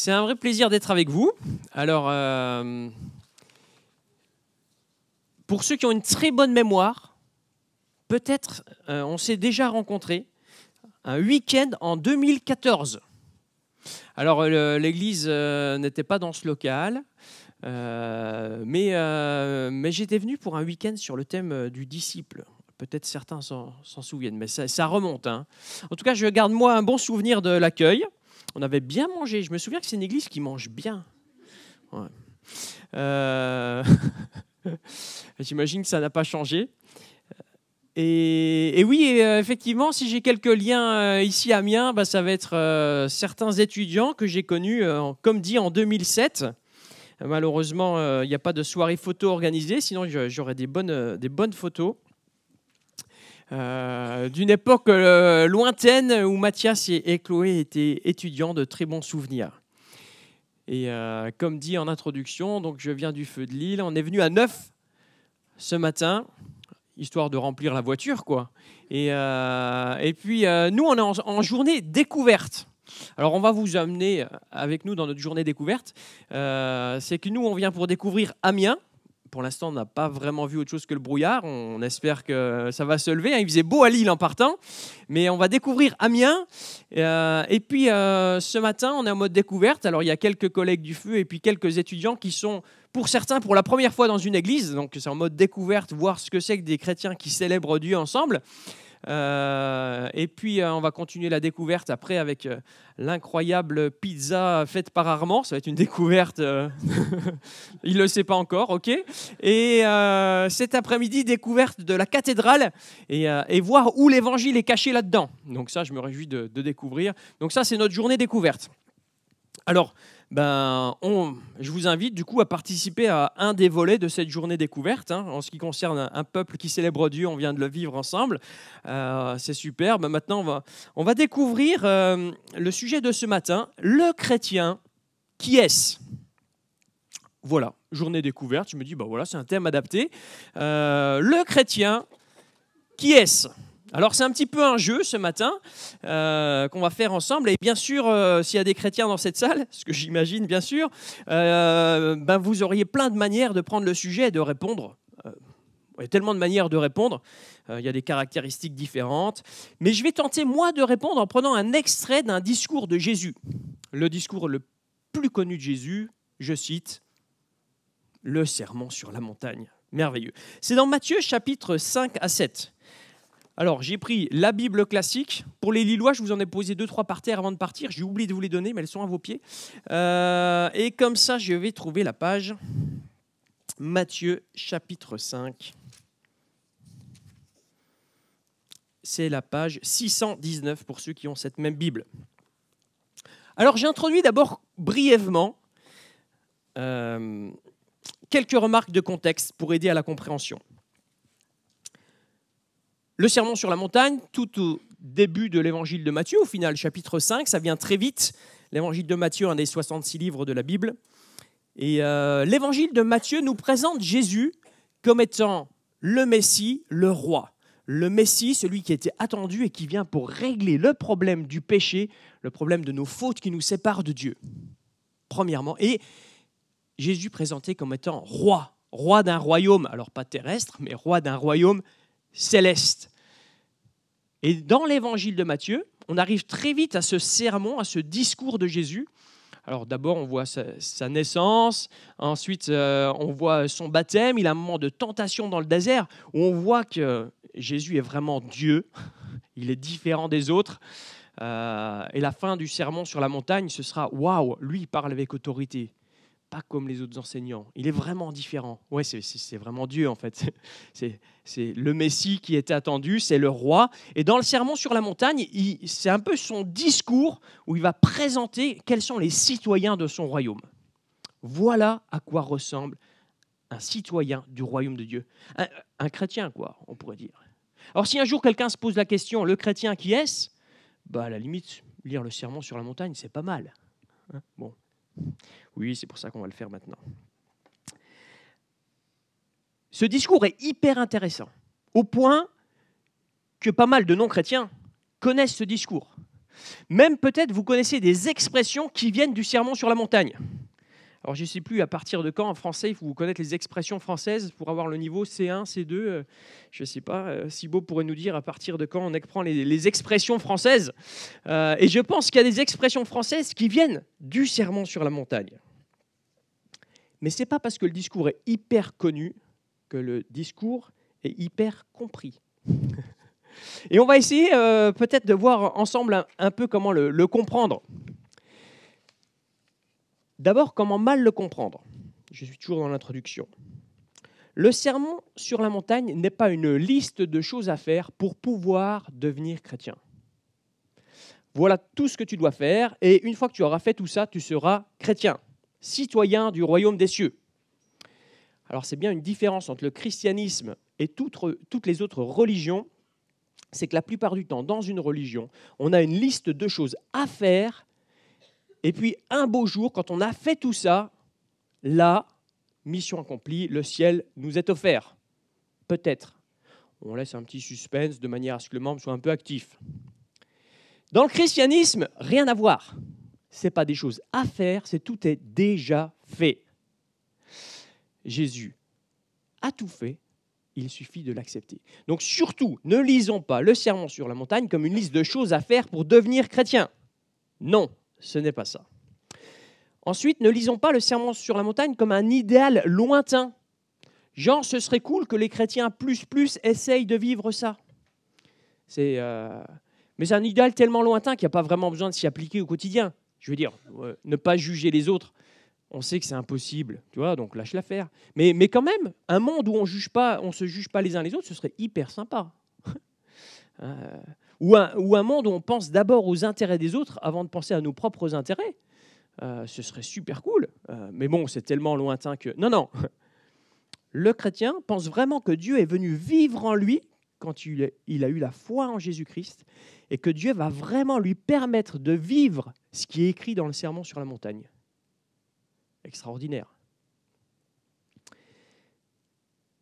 C'est un vrai plaisir d'être avec vous. Alors, pour ceux qui ont une très bonne mémoire, peut-être on s'est déjà rencontrés un week-end en 2014. Alors, l'église n'était pas dans ce local, mais j'étais venu pour un week-end sur le thème du disciple. Peut-être certains s'en souviennent, mais ça remonte. Hein. En tout cas, je garde moi un bon souvenir de l'accueil. On avait bien mangé. Je me souviens que c'est une église qui mange bien. Ouais. J'imagine que ça n'a pas changé. Et oui, effectivement, si j'ai quelques liens ici à Amiens, ça va être certains étudiants que j'ai connus, comme dit, en 2007. Malheureusement, il n'y a pas de soirée photo organisée, sinon j'aurais des bonnes photos. D'une époque lointaine où Mathias et Chloé étaient étudiants, de très bons souvenirs. Et comme dit en introduction, donc je viens du Feu de Lille. On est venu à 9 ce matin, histoire de remplir la voiture, quoi. Et puis, nous, on est en journée découverte. Alors, on va vous amener avec nous dans notre journée découverte. C'est que nous, on vient pour découvrir Amiens. Pour l'instant, on n'a pas vraiment vu autre chose que le brouillard. On espère que ça va se lever. Il faisait beau à Lille en partant. Mais on va découvrir Amiens. Et puis, ce matin, on est en mode découverte. Alors, il y a quelques collègues du Feu et puis quelques étudiants qui sont, pour certains, pour la première fois dans une église. Donc, c'est en mode découverte, voir ce que c'est que des chrétiens qui célèbrent Dieu ensemble. Et puis, on va continuer la découverte après avec l'incroyable pizza faite par Armand. Ça va être une découverte. Il ne le sait pas encore, ok. Et cet après-midi, découverte de la cathédrale et voir où l'évangile est caché là-dedans. Donc ça, je me réjouis de découvrir. Donc ça, c'est notre journée découverte. Alors, je vous invite du coup à participer à un des volets de cette journée découverte. Hein, en ce qui concerne un peuple qui célèbre Dieu, on vient de le vivre ensemble. C'est super. Maintenant, on va découvrir le sujet de ce matin. Le chrétien, qui est-ce ? Voilà, journée découverte. Je me dis, voilà, c'est un thème adapté. Le chrétien, qui est-ce ? Alors, c'est un petit peu un jeu ce matin qu'on va faire ensemble. Et bien sûr, s'il y a des chrétiens dans cette salle, ce que j'imagine bien sûr, vous auriez plein de manières de prendre le sujet et de répondre. Il y a tellement de manières de répondre. Il y a des caractéristiques différentes. Mais je vais tenter, moi, de répondre en prenant un extrait d'un discours de Jésus. Le discours le plus connu de Jésus, je cite, « Le sermon sur la montagne ». Merveilleux. C'est dans Matthieu, chapitre 5 à 7. Alors, j'ai pris la Bible classique. Pour les Lillois, je vous en ai posé 2-3 par terre avant de partir. J'ai oublié de vous les donner, mais elles sont à vos pieds. Et comme ça, je vais trouver la page. Matthieu, chapitre 5. C'est la page 619 pour ceux qui ont cette même Bible. Alors, j'introduis d'abord brièvement quelques remarques de contexte pour aider à la compréhension. Le sermon sur la montagne, tout au début de l'évangile de Matthieu, au final, chapitre 5, ça vient très vite. L'évangile de Matthieu, un des 66 livres de la Bible. Et l'évangile de Matthieu nous présente Jésus comme étant le Messie, le roi. Le Messie, celui qui était attendu et qui vient pour régler le problème du péché, le problème de nos fautes qui nous séparent de Dieu. Premièrement. Et Jésus présenté comme étant roi, roi d'un royaume, alors pas terrestre, mais roi d'un royaume céleste. Et dans l'évangile de Matthieu, on arrive très vite à ce sermon, à ce discours de Jésus. Alors d'abord, on voit sa naissance, ensuite on voit son baptême, il a un moment de tentation dans le désert, où on voit que Jésus est vraiment Dieu, il est différent des autres. Et la fin du sermon sur la montagne, ce sera « Waouh, lui il parle avec autorité ». Pas comme les autres enseignants. Il est vraiment différent. Ouais, c'est vraiment Dieu, en fait. C'est le Messie qui était attendu, c'est le roi. Et dans le sermon sur la montagne, c'est un peu son discours où il va présenter quels sont les citoyens de son royaume. Voilà à quoi ressemble un citoyen du royaume de Dieu. Un chrétien, quoi, on pourrait dire. Alors, si un jour quelqu'un se pose la question, le chrétien, qui est-ce ? À la limite, lire le sermon sur la montagne, c'est pas mal. Hein ? Bon. Oui, c'est pour ça qu'on va le faire maintenant. Ce discours est hyper intéressant, au point que pas mal de non-chrétiens connaissent ce discours. Même peut-être vous connaissez des expressions qui viennent du Sermon sur la montagne. Alors je ne sais plus à partir de quand en français il faut vous connaître les expressions françaises pour avoir le niveau C1, C2. Je ne sais pas, Thibaut pourrait nous dire à partir de quand on prend les expressions françaises. Et je pense qu'il y a des expressions françaises qui viennent du Sermon sur la montagne. Mais ce n'est pas parce que le discours est hyper connu que le discours est hyper compris. Et on va essayer peut-être de voir ensemble un peu comment le comprendre. D'abord, comment mal le comprendre? Je suis toujours dans l'introduction. Le sermon sur la montagne n'est pas une liste de choses à faire pour pouvoir devenir chrétien. Voilà tout ce que tu dois faire, et une fois que tu auras fait tout ça, tu seras chrétien, citoyen du royaume des cieux. Alors c'est bien une différence entre le christianisme et toutes les autres religions, c'est que la plupart du temps, dans une religion, on a une liste de choses à faire. Et puis, un beau jour, quand on a fait tout ça, là, mission accomplie, le ciel nous est offert. Peut-être. On laisse un petit suspense de manière à ce que le membre soit un peu actif. Dans le christianisme, rien à voir. Ce n'est pas des choses à faire, tout est déjà fait. Jésus a tout fait, il suffit de l'accepter. Donc surtout, ne lisons pas le Sermon sur la montagne comme une liste de choses à faire pour devenir chrétien. Non. Ce n'est pas ça. Ensuite, ne lisons pas le Sermon sur la montagne comme un idéal lointain. Genre, ce serait cool que les chrétiens plus essayent de vivre ça. Mais c'est un idéal tellement lointain qu'il n'y a pas vraiment besoin de s'y appliquer au quotidien. Je veux dire, ne pas juger les autres, on sait que c'est impossible, tu vois, donc lâche l'affaire. Mais quand même, un monde où on ne se juge pas les uns les autres, ce serait hyper sympa. Ou un monde où on pense d'abord aux intérêts des autres avant de penser à nos propres intérêts. Ce serait super cool. Mais bon, c'est tellement lointain que... Non. Le chrétien pense vraiment que Dieu est venu vivre en lui quand il a eu la foi en Jésus-Christ et que Dieu va vraiment lui permettre de vivre ce qui est écrit dans le Sermon sur la montagne. Extraordinaire.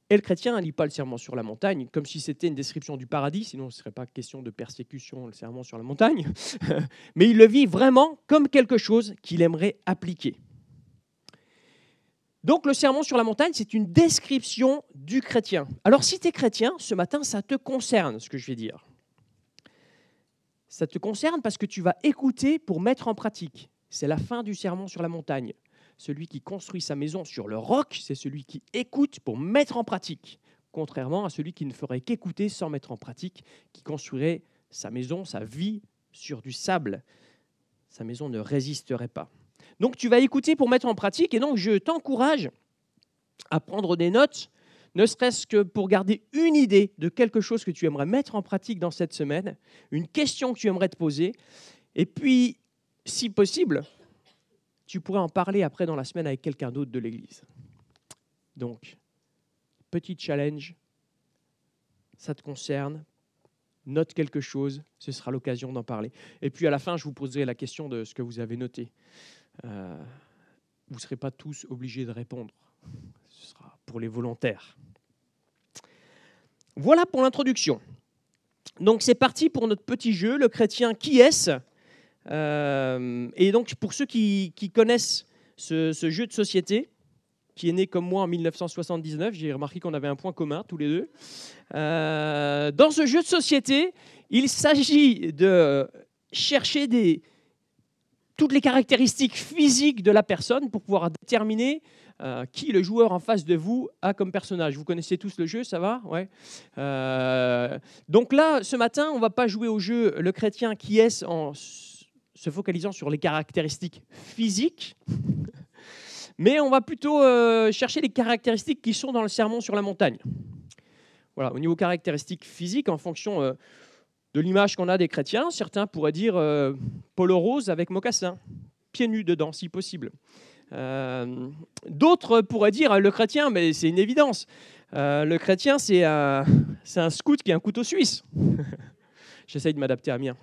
Et le chrétien ne lit pas le Sermon sur la montagne comme si c'était une description du paradis, sinon ce ne serait pas question de persécution, le Sermon sur la montagne, mais il le vit vraiment comme quelque chose qu'il aimerait appliquer. Donc le Sermon sur la montagne, c'est une description du chrétien. Alors si tu es chrétien, ce matin, ça te concerne, ce que je vais dire. Ça te concerne parce que tu vas écouter pour mettre en pratique. C'est la fin du Sermon sur la montagne. Celui qui construit sa maison sur le roc, c'est celui qui écoute pour mettre en pratique, contrairement à celui qui ne ferait qu'écouter sans mettre en pratique, qui construirait sa maison, sa vie sur du sable. Sa maison ne résisterait pas. Donc tu vas écouter pour mettre en pratique, et donc je t'encourage à prendre des notes, ne serait-ce que pour garder une idée de quelque chose que tu aimerais mettre en pratique dans cette semaine, une question que tu aimerais te poser, et puis, si possible, tu pourrais en parler après dans la semaine avec quelqu'un d'autre de l'Église. Donc, petit challenge, ça te concerne, note quelque chose, ce sera l'occasion d'en parler. Et puis à la fin, je vous poserai la question de ce que vous avez noté. Vous ne serez pas tous obligés de répondre. Ce sera pour les volontaires. Voilà pour l'introduction. Donc c'est parti pour notre petit jeu, le chrétien qui est-ce ? Et donc, pour ceux qui connaissent ce jeu de société, qui est né comme moi en 1979, j'ai remarqué qu'on avait un point commun tous les deux. Dans ce jeu de société, il s'agit de chercher toutes les caractéristiques physiques de la personne pour pouvoir déterminer qui le joueur en face de vous a comme personnage. Vous connaissez tous le jeu, ça va ? Ouais. Donc là, ce matin, on ne va pas jouer au jeu le chrétien qui est en se focalisant sur les caractéristiques physiques, mais on va plutôt chercher les caractéristiques qui sont dans le Sermon sur la montagne. Voilà, au niveau caractéristiques physiques, en fonction de l'image qu'on a des chrétiens, certains pourraient dire polo rose avec mocassin, pieds nus dedans, si possible. D'autres pourraient dire le chrétien, mais c'est une évidence. Le chrétien, c'est un scout qui a un couteau suisse. J'essaye de m'adapter à mien.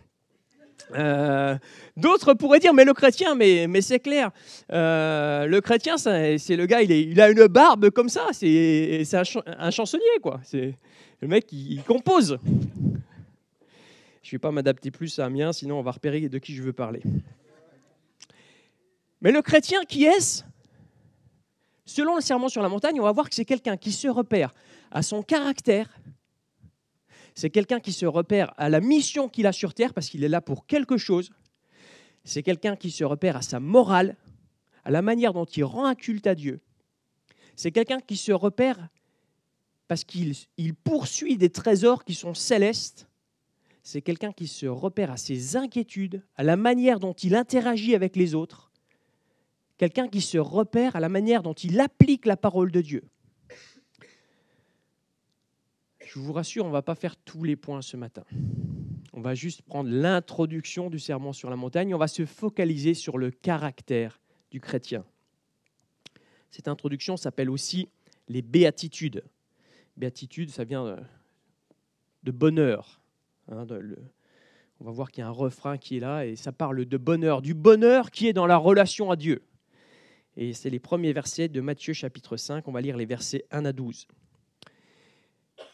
D'autres pourraient dire mais le chrétien, mais c'est clair, le chrétien c'est le gars, il a une barbe comme ça, c'est un chansonnier quoi, c'est le mec qui compose. Je ne vais pas m'adapter plus à Amiens, sinon on va repérer de qui je veux parler. Mais le chrétien, qui est-ce? Selon le Sermon sur la montagne, on va voir que c'est quelqu'un qui se repère à son caractère. C'est quelqu'un qui se repère à la mission qu'il a sur terre, parce qu'il est là pour quelque chose. C'est quelqu'un qui se repère à sa morale, à la manière dont il rend un culte à Dieu. C'est quelqu'un qui se repère parce qu'il poursuit des trésors qui sont célestes. C'est quelqu'un qui se repère à ses inquiétudes, à la manière dont il interagit avec les autres. Quelqu'un qui se repère à la manière dont il applique la parole de Dieu. Je vous rassure, on ne va pas faire tous les points ce matin. On va juste prendre l'introduction du Sermon sur la montagne. On va se focaliser sur le caractère du chrétien. Cette introduction s'appelle aussi les béatitudes. Béatitudes, ça vient de bonheur. On va voir qu'il y a un refrain qui est là et ça parle de bonheur, du bonheur qui est dans la relation à Dieu. Et c'est les premiers versets de Matthieu chapitre 5. On va lire les versets 1 à 12.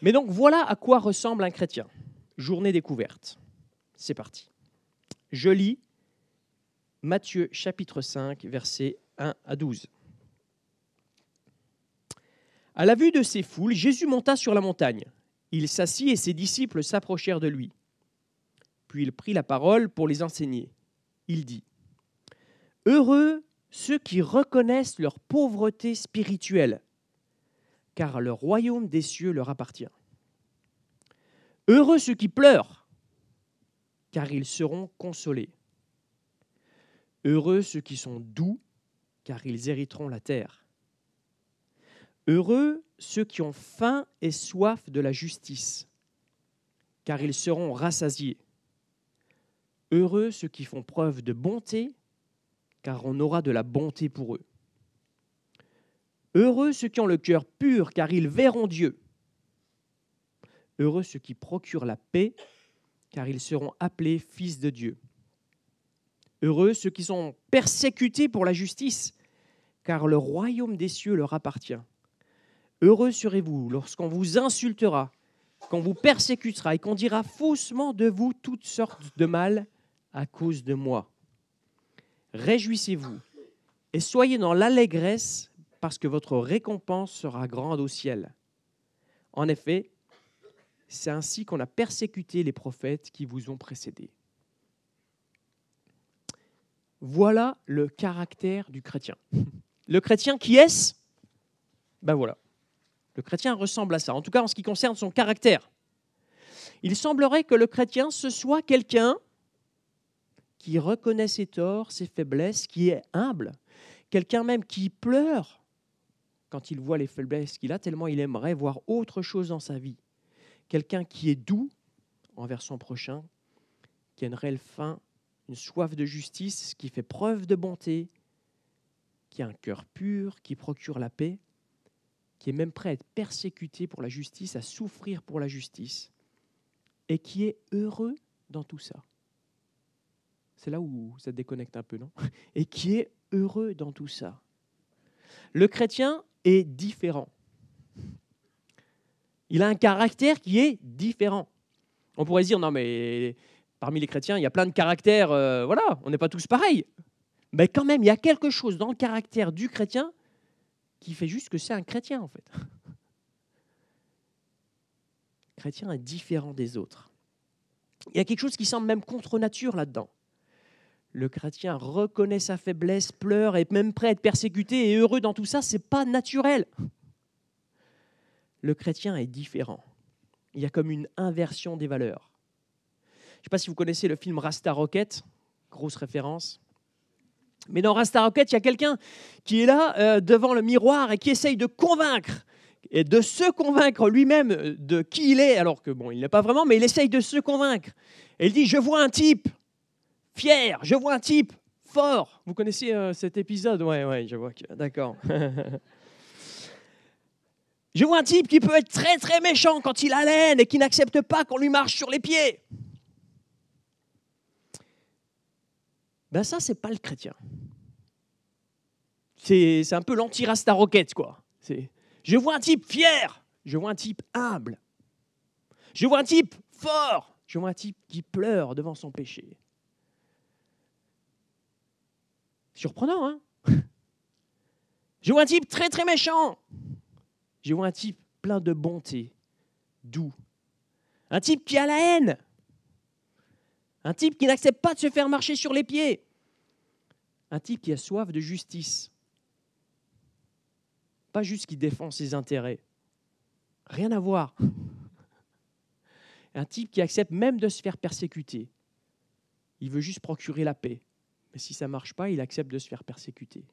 Mais donc voilà à quoi ressemble un chrétien. Journée découverte. C'est parti. Je lis Matthieu chapitre 5, versets 1 à 12. À la vue de ces foules, Jésus monta sur la montagne. Il s'assit et ses disciples s'approchèrent de lui. Puis il prit la parole pour les enseigner. Il dit : Heureux ceux qui reconnaissent leur pauvreté spirituelle, car le royaume des cieux leur appartient. Heureux ceux qui pleurent, car ils seront consolés. Heureux ceux qui sont doux, car ils hériteront la terre. Heureux ceux qui ont faim et soif de la justice, car ils seront rassasiés. Heureux ceux qui font preuve de bonté, car on aura de la bonté pour eux. Heureux ceux qui ont le cœur pur, car ils verront Dieu. Heureux ceux qui procurent la paix, car ils seront appelés fils de Dieu. Heureux ceux qui sont persécutés pour la justice, car le royaume des cieux leur appartient. Heureux serez-vous lorsqu'on vous insultera, qu'on vous persécutera et qu'on dira faussement de vous toutes sortes de mal à cause de moi. Réjouissez-vous et soyez dans l'allégresse parce que votre récompense sera grande au ciel. En effet, c'est ainsi qu'on a persécuté les prophètes qui vous ont précédés. Voilà le caractère du chrétien. Le chrétien, qui est-ce ? Ben voilà. Le chrétien ressemble à ça, en tout cas en ce qui concerne son caractère. Il semblerait que le chrétien, ce soit quelqu'un qui reconnaît ses torts, ses faiblesses, qui est humble, quelqu'un même qui pleure quand il voit les faiblesses qu'il a, tellement il aimerait voir autre chose dans sa vie. Quelqu'un qui est doux envers son prochain, qui a une réelle faim, une soif de justice, qui fait preuve de bonté, qui a un cœur pur, qui procure la paix, qui est même prêt à être persécuté pour la justice, à souffrir pour la justice, et qui est heureux dans tout ça. C'est là où ça déconnecte un peu, non ? Et qui est heureux dans tout ça. Le chrétien est différent. Il a un caractère qui est différent. On pourrait se dire, non mais parmi les chrétiens, il y a plein de caractères, voilà, on n'est pas tous pareils. Mais quand même, il y a quelque chose dans le caractère du chrétien qui fait juste que c'est un chrétien, en fait. Le chrétien est différent des autres. Il y a quelque chose qui semble même contre nature là-dedans. Le chrétien reconnaît sa faiblesse, pleure, est même prêt à être persécuté et heureux dans tout ça, c'est pas naturel. Le chrétien est différent. Il y a comme une inversion des valeurs. Je ne sais pas si vous connaissez le film Rasta Rocket, grosse référence. Mais dans Rasta Rocket, il y a quelqu'un qui est là devant le miroir et qui essaye de convaincre et de se convaincre lui-même de qui il est, alors que bon, il n'est pas vraiment, mais il essaye de se convaincre. Et il dit, je vois un type fier, je vois un type fort. Vous connaissez cet épisode ? Ouais, je vois que... D'accord. Je vois un type qui peut être très, très méchant quand il a la haine et qui n'accepte pas qu'on lui marche sur les pieds. Ben ça, c'est pas le chrétien. C'est un peu l'anti-Rasta Rocket, quoi. Je vois un type fier, je vois un type humble, je vois un type fort, Je vois un type qui pleure devant son péché. Surprenant, hein? Je vois un type très très méchant. Je vois un type plein de bonté, doux. Un type qui a la haine. Un type qui n'accepte pas de se faire marcher sur les pieds. Un type qui a soif de justice. Pas juste qui défend ses intérêts. Rien à voir. Un type qui accepte même de se faire persécuter. Il veut juste procurer la paix. Mais si ça ne marche pas, il accepte de se faire persécuter.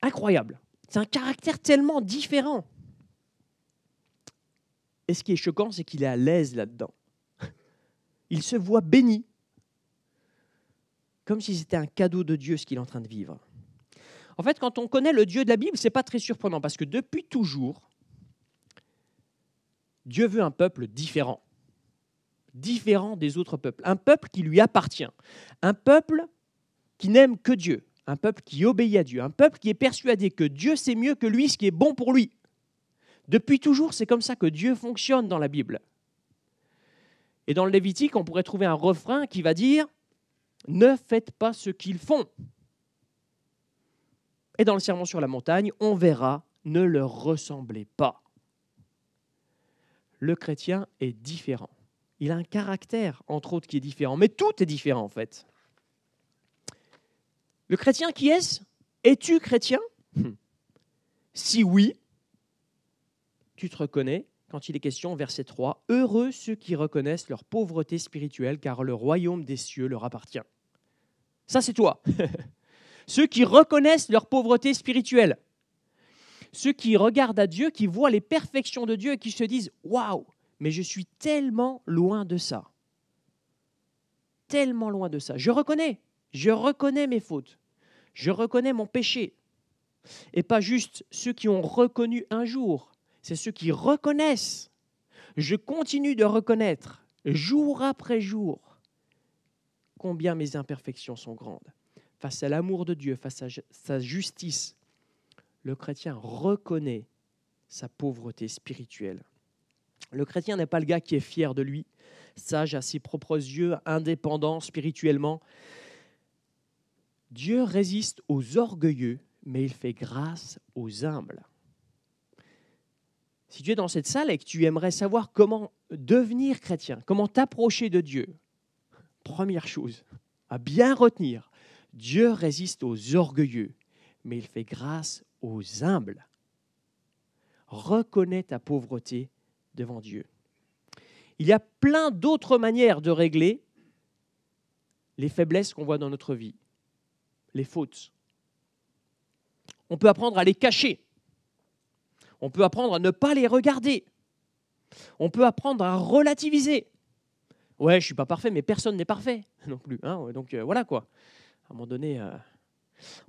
Incroyable. C'est un caractère tellement différent. Et ce qui est choquant, c'est qu'il est à l'aise là-dedans. Il se voit béni. Comme si c'était un cadeau de Dieu ce qu'il est en train de vivre. En fait, quand on connaît le Dieu de la Bible, ce n'est pas très surprenant parce que depuis toujours, Dieu veut un peuple différent. Différent des autres peuples. Un peuple qui lui appartient. Un peuple qui n'aime que Dieu. Un peuple qui obéit à Dieu. Un peuple qui est persuadé que Dieu sait mieux que lui ce qui est bon pour lui. Depuis toujours, c'est comme ça que Dieu fonctionne dans la Bible. Et dans le Lévitique, on pourrait trouver un refrain qui va dire « Ne faites pas ce qu'ils font ». Et dans le Sermon sur la montagne, on verra « Ne leur ressemblez pas ». Le chrétien est différent. Il a un caractère, entre autres, qui est différent. Mais tout est différent, en fait. Le chrétien, qui est-ce? Es-tu chrétien? Si oui, tu te reconnais quand il est question, verset 3, « Heureux ceux qui reconnaissent leur pauvreté spirituelle, car le royaume des cieux leur appartient. » Ça, c'est toi. Ceux qui reconnaissent leur pauvreté spirituelle. Ceux qui regardent à Dieu, qui voient les perfections de Dieu et qui se disent « Waouh, mais je suis tellement loin de ça. » Tellement loin de ça. Je reconnais mes fautes. Je reconnais mon péché. Et pas juste ceux qui ont reconnu un jour. C'est ceux qui reconnaissent. Je continue de reconnaître, jour après jour, combien mes imperfections sont grandes. Face à l'amour de Dieu, face à sa justice, le chrétien reconnaît sa pauvreté spirituelle. Le chrétien n'est pas le gars qui est fier de lui, sage à ses propres yeux, indépendant spirituellement. Dieu résiste aux orgueilleux, mais il fait grâce aux humbles. Si tu es dans cette salle et que tu aimerais savoir comment devenir chrétien, comment t'approcher de Dieu, première chose à bien retenir, Dieu résiste aux orgueilleux, mais il fait grâce aux humbles. Reconnais ta pauvreté devant Dieu. Il y a plein d'autres manières de régler les faiblesses qu'on voit dans notre vie, les fautes. On peut apprendre à les cacher. On peut apprendre à ne pas les regarder. On peut apprendre à relativiser. Ouais, je ne suis pas parfait, mais personne n'est parfait non plus. Hein, donc voilà quoi. À un moment donné,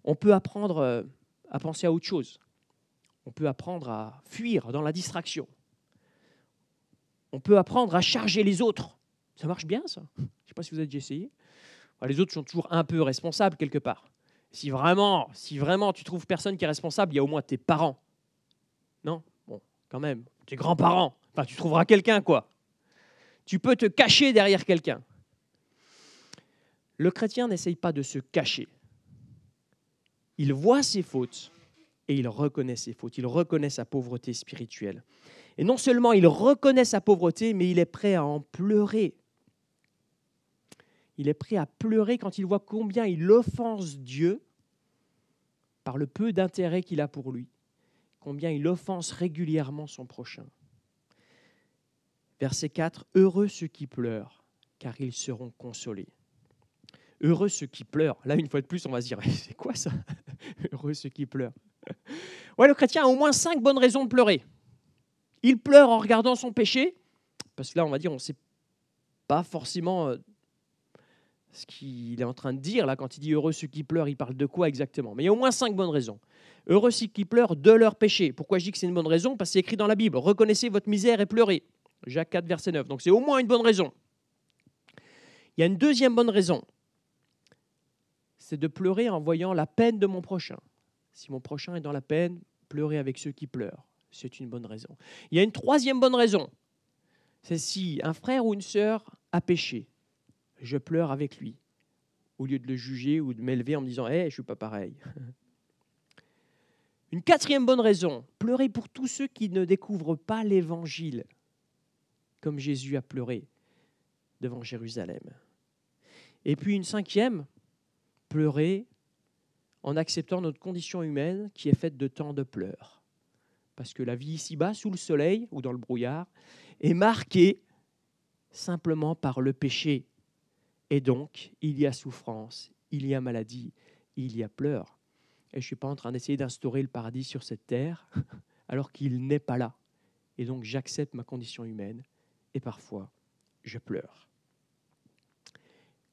on peut apprendre à penser à autre chose. On peut apprendre à fuir dans la distraction. On peut apprendre à charger les autres. Ça marche bien, ça. Je ne sais pas si vous avez déjà essayé. Les autres sont toujours un peu responsables quelque part. Si vraiment tu trouves personne qui est responsable, il y a au moins tes parents. Non? Bon, quand même, tes grands-parents. Enfin, tu trouveras quelqu'un, quoi. Tu peux te cacher derrière quelqu'un. Le chrétien n'essaye pas de se cacher. Il voit ses fautes et il reconnaît ses fautes. Il reconnaît sa pauvreté spirituelle. Et non seulement il reconnaît sa pauvreté, mais il est prêt à en pleurer. Il est prêt à pleurer quand il voit combien il offense Dieu par le peu d'intérêt qu'il a pour lui, combien il offense régulièrement son prochain. Verset 4, « Heureux ceux qui pleurent, car ils seront consolés. » Heureux ceux qui pleurent. Là, une fois de plus, on va se dire, c'est quoi ça? Heureux ceux qui pleurent. Ouais, le chrétien a au moins 5 bonnes raisons de pleurer. Il pleure en regardant son péché, parce que là, on va dire, on ne sait pas forcément ce qu'il est en train de dire. Là, quand il dit heureux ceux qui pleurent, il parle de quoi exactement? Mais il y a au moins 5 bonnes raisons. Heureux ceux qui pleurent de leur péché. Pourquoi je dis que c'est une bonne raison? Parce que c'est écrit dans la Bible. Reconnaissez votre misère et pleurez. Jacques 4, verset 9. Donc c'est au moins une bonne raison. Il y a une deuxième bonne raison. C'est de pleurer en voyant la peine de mon prochain. Si mon prochain est dans la peine, pleurer avec ceux qui pleurent. C'est une bonne raison. Il y a une troisième bonne raison. c'est si un frère ou une sœur a péché, je pleure avec lui, au lieu de le juger ou de m'élever en me disant hey, « je ne suis pas pareil ». Une quatrième bonne raison, pleurer pour tous ceux qui ne découvrent pas l'Évangile, comme Jésus a pleuré devant Jérusalem. Et puis une cinquième, pleurer en acceptant notre condition humaine qui est faite de tant de pleurs. Parce que la vie ici-bas, sous le soleil ou dans le brouillard, est marquée simplement par le péché. Et donc, il y a souffrance, il y a maladie, il y a pleurs. Et je ne suis pas en train d'essayer d'instaurer le paradis sur cette terre, alors qu'il n'est pas là. Et donc, j'accepte ma condition humaine, et parfois, je pleure.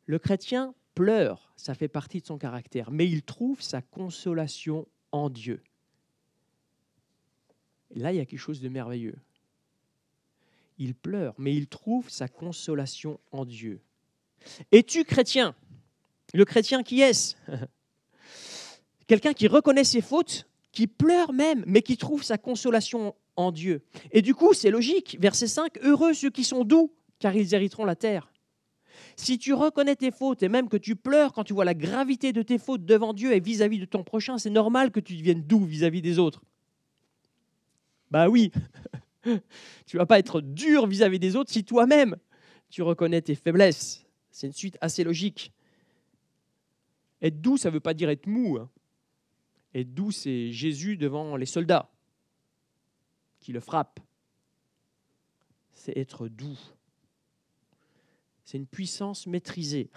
Le chrétien pleure, ça fait partie de son caractère, mais il trouve sa consolation en Dieu. Et là, il y a quelque chose de merveilleux. Il pleure, mais il trouve sa consolation en Dieu. Es-tu chrétien? Le chrétien, qui est-ce? Quelqu'un qui reconnaît ses fautes, qui pleure même, mais qui trouve sa consolation en Dieu. Et du coup, c'est logique. Verset 5, « Heureux ceux qui sont doux, car ils hériteront la terre. » Si tu reconnais tes fautes et même que tu pleures quand tu vois la gravité de tes fautes devant Dieu et vis-à-vis de ton prochain, c'est normal que tu deviennes doux vis-à-vis des autres. Bah oui, tu ne vas pas être dur vis-à-vis des autres si toi-même, tu reconnais tes faiblesses. C'est une suite assez logique. Être doux, ça ne veut pas dire être mou. Être doux, c'est Jésus devant les soldats qui le frappent. C'est être doux. C'est une puissance maîtrisée.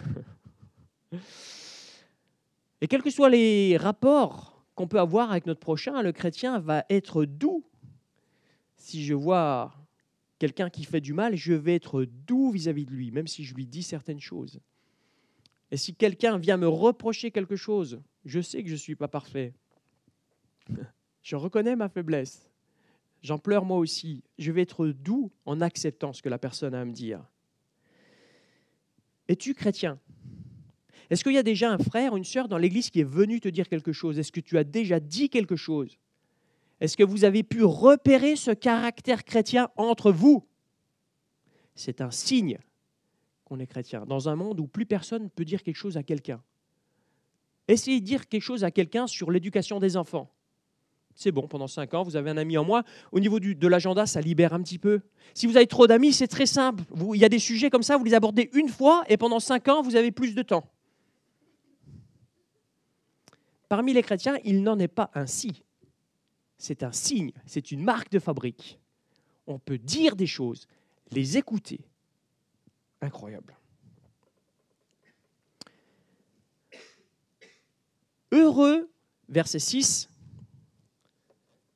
Et quels que soient les rapports qu'on peut avoir avec notre prochain, le chrétien va être doux. Si je vois quelqu'un qui fait du mal, je vais être doux vis-à-vis de lui, même si je lui dis certaines choses. Et si quelqu'un vient me reprocher quelque chose, je sais que je ne suis pas parfait. Je reconnais ma faiblesse. J'en pleure moi aussi. Je vais être doux en acceptant ce que la personne a à me dire. Es-tu chrétien? Est-ce qu'il y a déjà un frère ou une sœur dans l'église qui est venu te dire quelque chose? Est-ce que tu as déjà dit quelque chose? Est-ce que vous avez pu repérer ce caractère chrétien entre vous? C'est un signe qu'on est chrétien, dans un monde où plus personne ne peut dire quelque chose à quelqu'un. Essayez de dire quelque chose à quelqu'un sur l'éducation des enfants. C'est bon, pendant 5 ans, vous avez un ami en moins. Au niveau de l'agenda, ça libère un petit peu. Si vous avez trop d'amis, c'est très simple. Il y a des sujets comme ça, vous les abordez une fois et pendant 5 ans, vous avez plus de temps. Parmi les chrétiens, il n'en est pas ainsi. C'est un signe, c'est une marque de fabrique. On peut dire des choses, les écouter. Incroyable. Heureux, verset 6,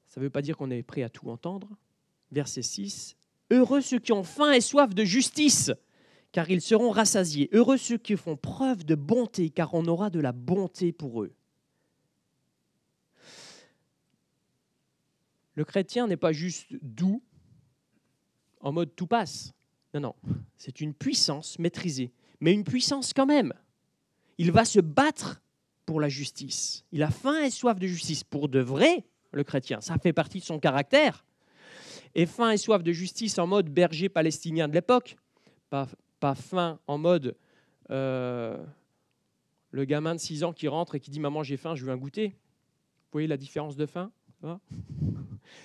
ça ne veut pas dire qu'on est prêt à tout entendre. Verset 6, « Heureux ceux qui ont faim et soif de justice, car ils seront rassasiés. Heureux ceux qui font preuve de bonté, car on aura de la bonté pour eux. » Le chrétien n'est pas juste doux, en mode tout passe. Non, non, c'est une puissance maîtrisée, mais une puissance quand même. Il va se battre pour la justice. Il a faim et soif de justice. Pour de vrai, le chrétien, ça fait partie de son caractère. Et faim et soif de justice en mode berger palestinien de l'époque, pas faim en mode le gamin de 6 ans qui rentre et qui dit « Maman, j'ai faim, je veux un goûter ». Vous voyez la différence de faim?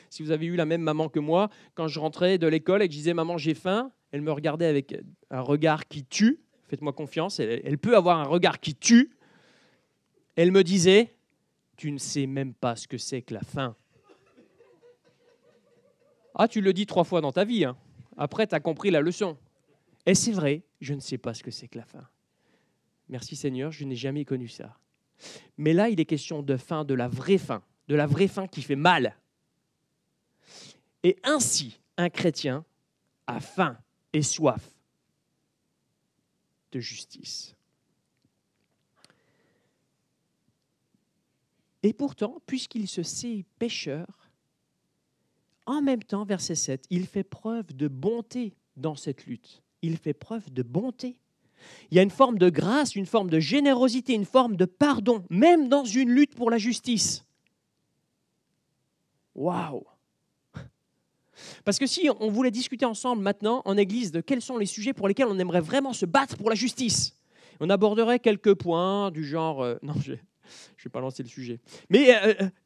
Si vous avez eu la même maman que moi, quand je rentrais de l'école et que je disais « Maman, j'ai faim », elle me regardait avec un regard qui tue. Faites-moi confiance, elle peut avoir un regard qui tue. Elle me disait « Tu ne sais même pas ce que c'est que la faim. » Ah, tu le dis 3 fois dans ta vie. Hein. Après, tu as compris la leçon. Et c'est vrai, je ne sais pas ce que c'est que la faim. Merci Seigneur, je n'ai jamais connu ça. Mais là, il est question de faim, de la vraie faim qui fait mal. Et ainsi, un chrétien a faim et soif de justice. Et pourtant, puisqu'il se sait pécheur, en même temps, verset 7, il fait preuve de bonté dans cette lutte. Il fait preuve de bonté. Il y a une forme de grâce, une forme de générosité, une forme de pardon, même dans une lutte pour la justice. Waouh! Parce que si on voulait discuter ensemble maintenant en Église de quels sont les sujets pour lesquels on aimerait vraiment se battre pour la justice, on aborderait quelques points du genre... non, je ne vais pas lancer le sujet. Mais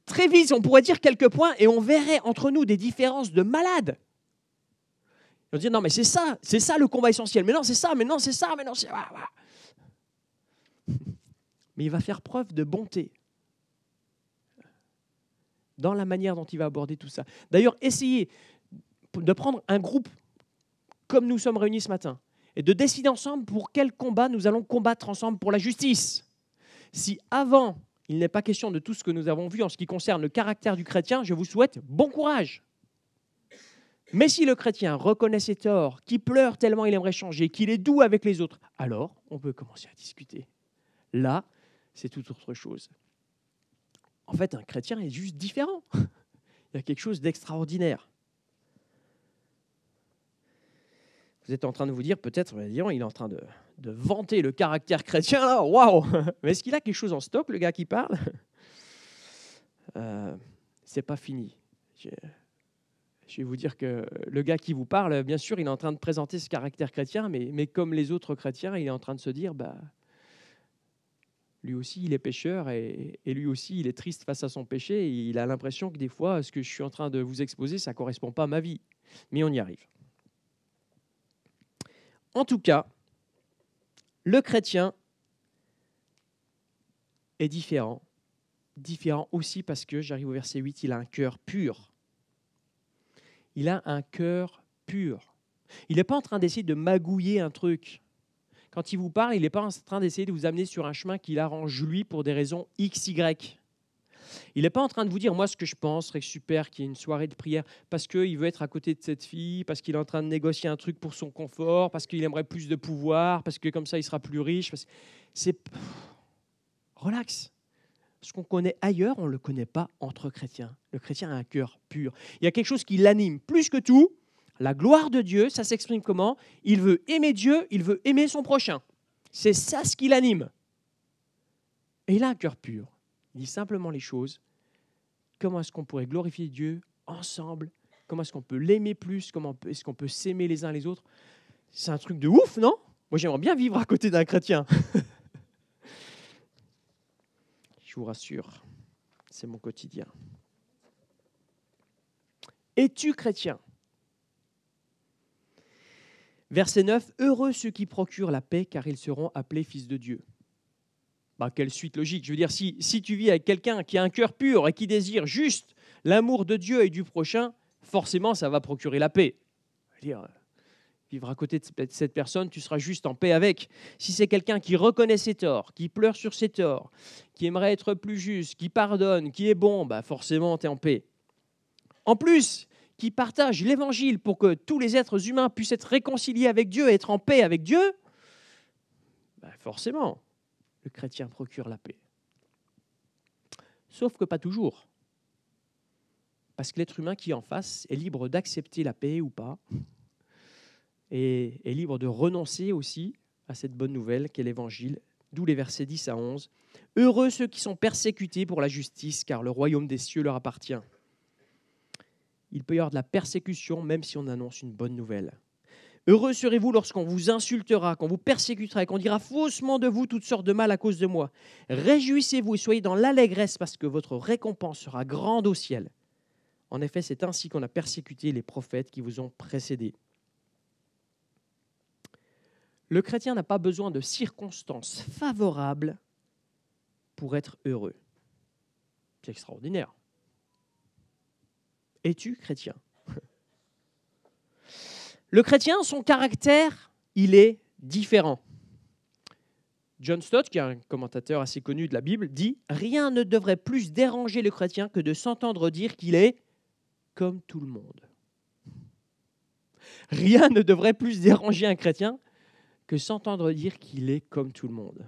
très vite, on pourrait dire quelques points et on verrait entre nous des différences de malades. On va dire, non, mais c'est ça le combat essentiel. Mais non, c'est ça, mais non, c'est ça, mais non, c'est... Mais il va faire preuve de bonté dans la manière dont il va aborder tout ça. D'ailleurs, essayez de prendre un groupe comme nous sommes réunis ce matin et de décider ensemble pour quel combat nous allons combattre ensemble pour la justice. Si avant, il n'est pas question de tout ce que nous avons vu en ce qui concerne le caractère du chrétien, je vous souhaite bon courage. Mais si le chrétien reconnaît ses torts, qu'il pleure tellement il aimerait changer, qu'il est doux avec les autres, alors on peut commencer à discuter. Là, c'est tout autre chose. En fait, un chrétien est juste différent. Il y a quelque chose d'extraordinaire. Vous êtes en train de vous dire, peut-être, il est en train de vanter le caractère chrétien, là, waouh! Mais est-ce qu'il a quelque chose en stock, le gars qui parle? C'est pas fini. Je vais vous dire que le gars qui vous parle, bien sûr, il est en train de présenter ce caractère chrétien, mais comme les autres chrétiens, il est en train de se dire, lui aussi, il est pécheur et lui aussi, il est triste face à son péché. Et il a l'impression que des fois, ce que je suis en train de vous exposer, ça ne correspond pas à ma vie. Mais on y arrive. En tout cas, le chrétien est différent. Différent aussi parce que, j'arrive au verset 8, il a un cœur pur. Il a un cœur pur. Il n'est pas en train d'essayer de magouiller un truc. Quand il vous parle, il n'est pas en train d'essayer de vous amener sur un chemin qu'il arrange lui pour des raisons X, Y. Il n'est pas en train de vous dire, moi, ce que je pense serait super qu'il y ait une soirée de prière parce qu'il veut être à côté de cette fille, parce qu'il est en train de négocier un truc pour son confort, parce qu'il aimerait plus de pouvoir, parce que comme ça, il sera plus riche. C'est... Relax. Ce qu'on connaît ailleurs, on ne le connaît pas entre chrétiens. Le chrétien a un cœur pur. Il y a quelque chose qui l'anime plus que tout. La gloire de Dieu, ça s'exprime comment? Il veut aimer Dieu, il veut aimer son prochain. C'est ça ce qui l'anime. Et il a un cœur pur. Il dit simplement les choses. Comment est-ce qu'on pourrait glorifier Dieu ensemble? Comment est-ce qu'on peut l'aimer plus? Comment est-ce qu'on peut s'aimer les uns les autres? C'est un truc de ouf, non? Moi, j'aimerais bien vivre à côté d'un chrétien. Je vous rassure, c'est mon quotidien. Es-tu chrétien? Verset 9, « Heureux ceux qui procurent la paix, car ils seront appelés fils de Dieu. » Quelle suite logique. Je veux dire, si tu vis avec quelqu'un qui a un cœur pur et qui désire juste l'amour de Dieu et du prochain, forcément, ça va procurer la paix. Je veux dire, vivre à côté de cette personne, tu seras juste en paix avec. Si c'est quelqu'un qui reconnaît ses torts, qui pleure sur ses torts, qui aimerait être plus juste, qui pardonne, qui est bon, forcément, tu es en paix. En plus, qui partage l'évangile pour que tous les êtres humains puissent être réconciliés avec Dieu et être en paix avec Dieu, forcément, le chrétien procure la paix. Sauf que pas toujours. Parce que l'être humain qui est en face est libre d'accepter la paix ou pas, et est libre de renoncer aussi à cette bonne nouvelle qu'est l'évangile, d'où les versets 10 à 11. « Heureux ceux qui sont persécutés pour la justice, car le royaume des cieux leur appartient. » Il peut y avoir de la persécution même si on annonce une bonne nouvelle. Heureux serez-vous lorsqu'on vous insultera, qu'on vous persécutera, qu'on dira faussement de vous toutes sortes de mal à cause de moi. Réjouissez-vous et soyez dans l'allégresse parce que votre récompense sera grande au ciel. En effet, c'est ainsi qu'on a persécuté les prophètes qui vous ont précédés. Le chrétien n'a pas besoin de circonstances favorables pour être heureux. C'est extraordinaire. Es-tu chrétien? Le chrétien, son caractère, il est différent. John Stott, qui est un commentateur assez connu de la Bible, dit « Rien ne devrait plus déranger le chrétien que de s'entendre dire qu'il est comme tout le monde. » Rien ne devrait plus déranger un chrétien que s'entendre dire qu'il est comme tout le monde.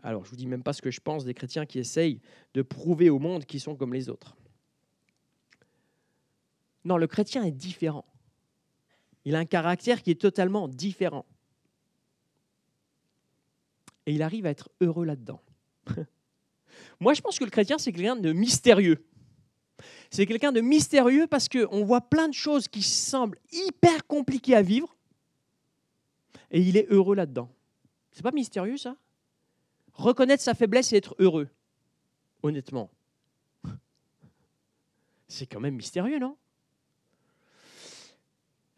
Alors, je ne vous dis même pas ce que je pense des chrétiens qui essayent de prouver au monde qu'ils sont comme les autres. Non, le chrétien est différent. Il a un caractère qui est totalement différent. Et il arrive à être heureux là-dedans. Moi, je pense que le chrétien, c'est quelqu'un de mystérieux. C'est quelqu'un de mystérieux parce qu'on voit plein de choses qui semblent hyper compliquées à vivre et il est heureux là-dedans. C'est pas mystérieux ça? Reconnaître sa faiblesse et être heureux, honnêtement. C'est quand même mystérieux, non?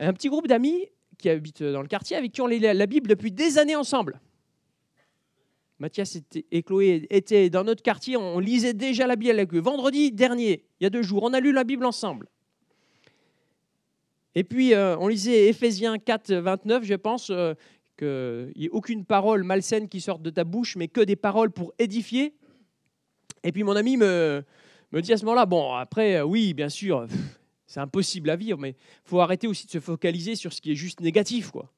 Un petit groupe d'amis qui habitent dans le quartier avec qui on lit la Bible depuis des années ensemble. Mathias et Chloé étaient dans notre quartier, on lisait déjà la Bible avec eux. Vendredi dernier, il y a 2 jours, on a lu la Bible ensemble. Et puis, on lisait Éphésiens 4, 29, je pense, qu'il n'y ait aucune parole malsaine qui sorte de ta bouche, mais que des paroles pour édifier. Et puis, mon ami me dit à ce moment-là, bon, après, oui, bien sûr, c'est impossible à vivre, mais il faut arrêter aussi de se focaliser sur ce qui est juste négatif, quoi. À un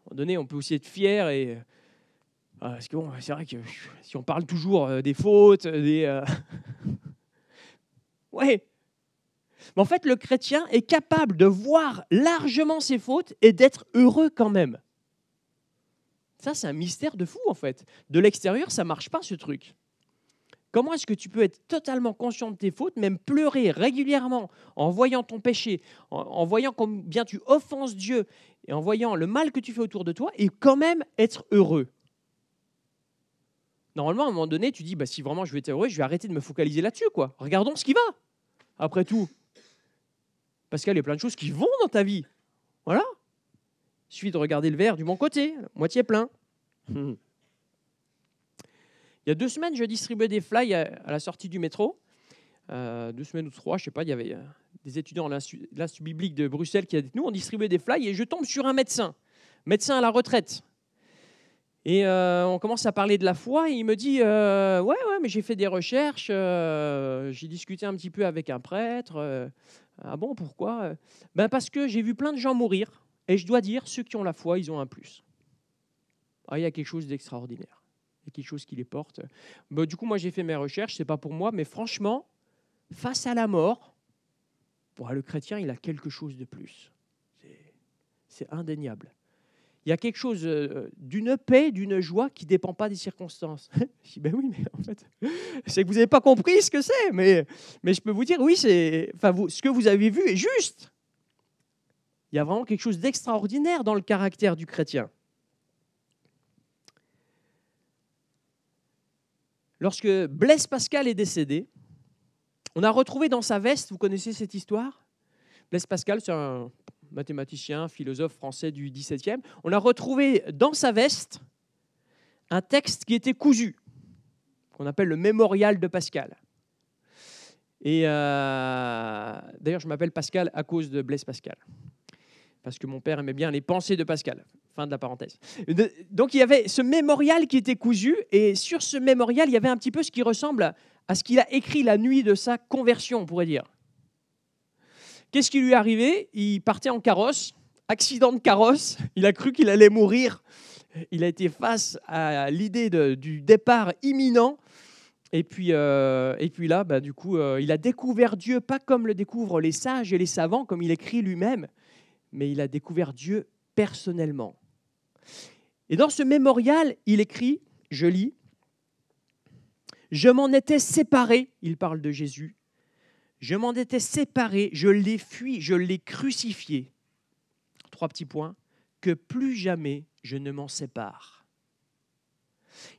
moment donné, on peut aussi être fier et... parce que bon, c'est vrai que si on parle toujours des fautes, ouais. Mais en fait, le chrétien est capable de voir largement ses fautes et d'être heureux quand même. Ça, c'est un mystère de fou, en fait. De l'extérieur, ça ne marche pas, ce truc. Comment est-ce que tu peux être totalement conscient de tes fautes, même pleurer régulièrement en voyant ton péché, en voyant combien tu offenses Dieu et en voyant le mal que tu fais autour de toi et quand même être heureux? Normalement, à un moment donné, tu dis, bah, si vraiment je veux être heureux, je vais arrêter de me focaliser là-dessus, quoi. Regardons ce qui va, après tout. Parce qu'il y a plein de choses qui vont dans ta vie. Voilà. Il suffit de regarder le verre du bon côté, moitié plein. Il y a 2 semaines, je distribuais des flyers à la sortie du métro. 2 semaines ou 3, je ne sais pas, il y avait des étudiants à l'Institut biblique de Bruxelles qui étaient avec nous. On distribuait des flyers et je tombe sur un médecin à la retraite. Et on commence à parler de la foi et il me dit ouais, mais j'ai fait des recherches, j'ai discuté un petit peu avec un prêtre. Ah bon, pourquoi? Ben parce que j'ai vu plein de gens mourir et je dois dire, ceux qui ont la foi, ils ont un plus. Ah, il y a quelque chose d'extraordinaire. Il y a quelque chose qui les porte. Ben, du coup, moi, j'ai fait mes recherches, c'est pas pour moi, mais franchement, face à la mort, le chrétien, il a quelque chose de plus. C'est indéniable. Il y a quelque chose d'une paix, d'une joie qui ne dépend pas des circonstances. Je dis, ben oui, mais en fait, c'est que vous n'avez pas compris ce que c'est. Mais je peux vous dire, oui, ce que vous avez vu est juste. Il y a vraiment quelque chose d'extraordinaire dans le caractère du chrétien. Lorsque Blaise Pascal est décédé, on a retrouvé dans sa veste, vous connaissez cette histoire? Blaise Pascal, c'est un mathématicien, philosophe français du XVIIe, on a retrouvé dans sa veste un texte qui était cousu, qu'on appelle le mémorial de Pascal. Et d'ailleurs, je m'appelle Pascal à cause de Blaise Pascal, parce que mon père aimait bien les pensées de Pascal. Fin de la parenthèse. Donc, il y avait ce mémorial qui était cousu, et sur ce mémorial, il y avait un petit peu ce qui ressemble à ce qu'il a écrit la nuit de sa conversion, on pourrait dire. Qu'est-ce qui lui est arrivé? Il partait en carrosse, accident de carrosse, il a cru qu'il allait mourir. Il a été face à l'idée du départ imminent. Et puis là, du coup, il a découvert Dieu, pas comme le découvrent les sages et les savants, comme il écrit lui-même, mais il a découvert Dieu personnellement. Et dans ce mémorial, il écrit, je lis, « Je m'en étais séparé », il parle de Jésus, « je m'en étais séparé, je l'ai fui, je l'ai crucifié. » 3 petits points, « que plus jamais je ne m'en sépare. »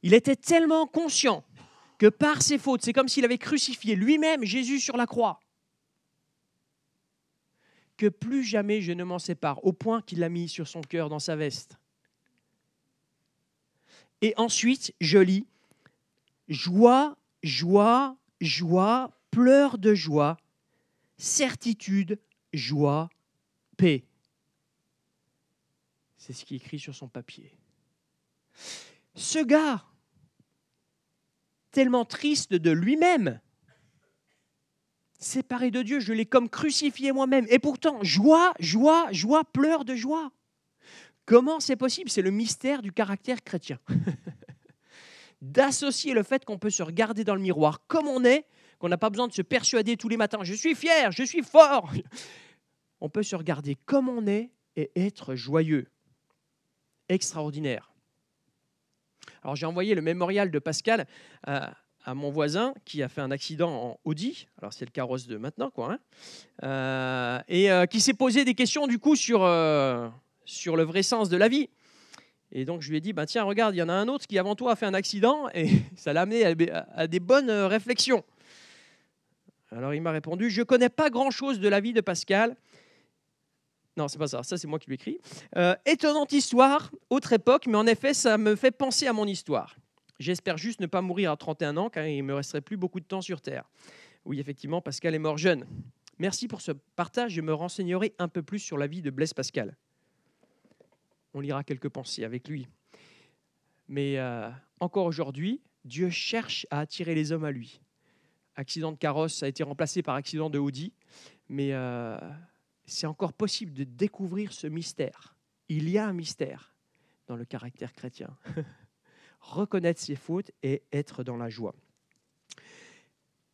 Il était tellement conscient que par ses fautes, c'est comme s'il avait crucifié lui-même Jésus sur la croix, que plus jamais je ne m'en sépare, au point qu'il l'a mis sur son cœur dans sa veste. Et ensuite, je lis, joie, joie, joie, pleurs de joie, certitude, joie, paix. C'est ce qui est écrit sur son papier. Ce gars, tellement triste de lui-même, séparé de Dieu, je l'ai comme crucifié moi-même. Et pourtant, joie, joie, joie, pleurs de joie. Comment c'est possible? C'est le mystère du caractère chrétien. D'associer le fait qu'on peut se regarder dans le miroir comme on est, qu'on n'a pas besoin de se persuader tous les matins, je suis fier, je suis fort. On peut se regarder comme on est et être joyeux. Extraordinaire. Alors j'ai envoyé le mémorial de Pascal à à mon voisin qui a fait un accident en Audi, alors c'est le carrosse de maintenant, quoi, hein, qui s'est posé des questions du coup sur le vrai sens de la vie. Et donc je lui ai dit, bah, tiens, regarde, il y en a un autre qui avant toi a fait un accident, et ça l'a amené à des bonnes réflexions. Alors il m'a répondu, je ne connais pas grand-chose de la vie de Pascal. Non, c'est pas ça, ça c'est moi qui lui écris. Étonnante histoire, autre époque, mais en effet, ça me fait penser à mon histoire. J'espère juste ne pas mourir à 31 ans, car il ne me resterait plus beaucoup de temps sur Terre. Oui, effectivement, Pascal est mort jeune. Merci pour ce partage, je me renseignerai un peu plus sur la vie de Blaise Pascal. On lira quelques pensées avec lui. Mais encore aujourd'hui, Dieu cherche à attirer les hommes à lui. Accident de carrosse a été remplacé par accident de Audi, mais c'est encore possible de découvrir ce mystère. Il y a un mystère dans le caractère chrétien. Reconnaître ses fautes et être dans la joie.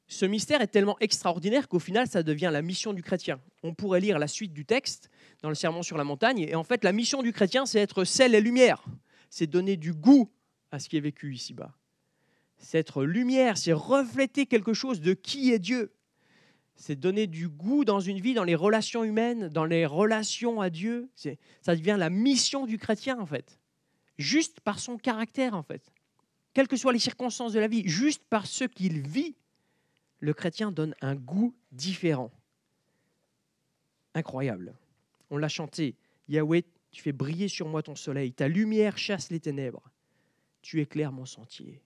Ce mystère est tellement extraordinaire qu'au final, ça devient la mission du chrétien. On pourrait lire la suite du texte dans le Sermon sur la montagne, et en fait, la mission du chrétien, c'est être sel et lumière. C'est donner du goût à ce qui est vécu ici-bas. C'est être lumière, c'est refléter quelque chose de qui est Dieu. C'est donner du goût dans une vie, dans les relations humaines, dans les relations à Dieu. Ça devient la mission du chrétien, en fait. Juste par son caractère, en fait. Quelles que soient les circonstances de la vie, juste par ce qu'il vit, le chrétien donne un goût différent. Incroyable. On l'a chanté. Yahweh, tu fais briller sur moi ton soleil. Ta lumière chasse les ténèbres. Tu éclaires mon sentier.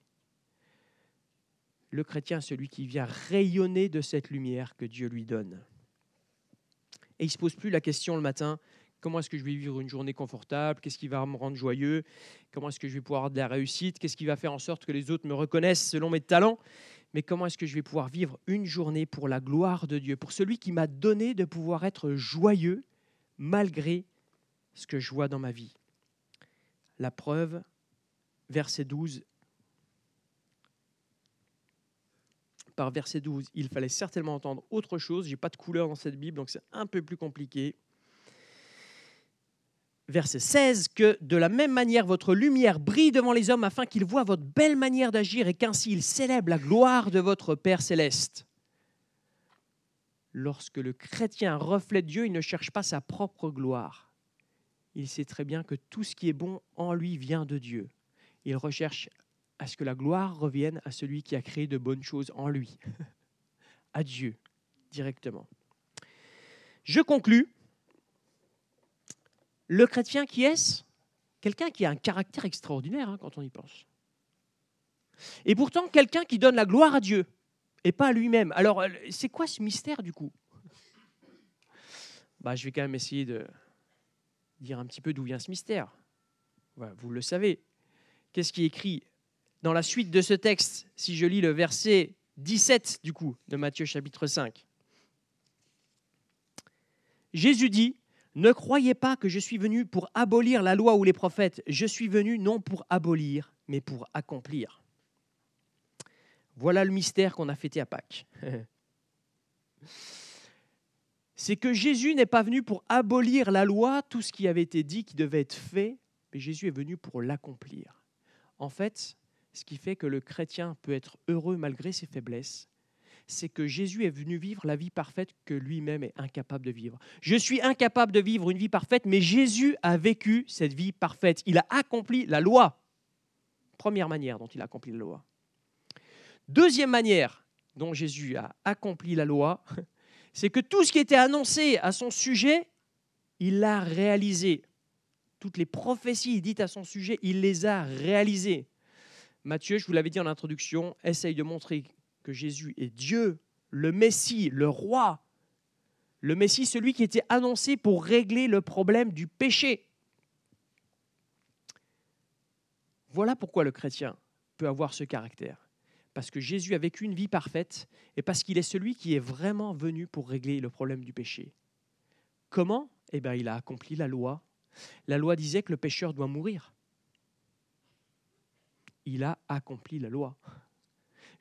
Le chrétien est celui qui vient rayonner de cette lumière que Dieu lui donne. Et il ne se pose plus la question le matin, comment est-ce que je vais vivre une journée confortable? Qu'est-ce qui va me rendre joyeux? Comment est-ce que je vais pouvoir avoir de la réussite? Qu'est-ce qui va faire en sorte que les autres me reconnaissent selon mes talents? Mais comment est-ce que je vais pouvoir vivre une journée pour la gloire de Dieu, pour celui qui m'a donné de pouvoir être joyeux malgré ce que je vois dans ma vie? La preuve, verset 12. Par verset 12, il fallait certainement entendre autre chose. Je n'ai pas de couleur dans cette Bible, donc c'est un peu plus compliqué. Verset 16, que de la même manière, votre lumière brille devant les hommes afin qu'ils voient votre belle manière d'agir et qu'ainsi ils célèbrent la gloire de votre Père céleste. Lorsque le chrétien reflète Dieu, il ne cherche pas sa propre gloire. Il sait très bien que tout ce qui est bon en lui vient de Dieu. Il recherche à ce que la gloire revienne à celui qui a créé de bonnes choses en lui, à Dieu directement. Je conclus. Le chrétien, qui est-ce? Quelqu'un qui a un caractère extraordinaire quand on y pense. Et pourtant, quelqu'un qui donne la gloire à Dieu et pas à lui-même. Alors, c'est quoi ce mystère du coup? Je vais quand même essayer de dire un petit peu d'où vient ce mystère. Voilà, vous le savez. Qu'est-ce qui est écrit dans la suite de ce texte, si je lis le verset 17 du coup, de Matthieu chapitre 5. Jésus dit, « Ne croyez pas que je suis venu pour abolir la loi ou les prophètes. Je suis venu non pour abolir, mais pour accomplir. » Voilà le mystère qu'on a fêté à Pâques. C'est que Jésus n'est pas venu pour abolir la loi, tout ce qui avait été dit, qui devait être fait, mais Jésus est venu pour l'accomplir. En fait, ce qui fait que le chrétien peut être heureux malgré ses faiblesses, c'est que Jésus est venu vivre la vie parfaite que lui-même est incapable de vivre. Je suis incapable de vivre une vie parfaite, mais Jésus a vécu cette vie parfaite. Il a accompli la loi. Première manière dont il a accompli la loi. Deuxième manière dont Jésus a accompli la loi, c'est que tout ce qui était annoncé à son sujet, il l'a réalisé. Toutes les prophéties dites à son sujet, il les a réalisées. Matthieu, je vous l'avais dit en introduction, essaye de montrer que Jésus est Dieu, le Messie, le roi. Le Messie, celui qui était annoncé pour régler le problème du péché. Voilà pourquoi le chrétien peut avoir ce caractère. Parce que Jésus a vécu une vie parfaite et parce qu'il est celui qui est vraiment venu pour régler le problème du péché. Comment? Il a accompli la loi. La loi disait que le pécheur doit mourir. Il a accompli la loi.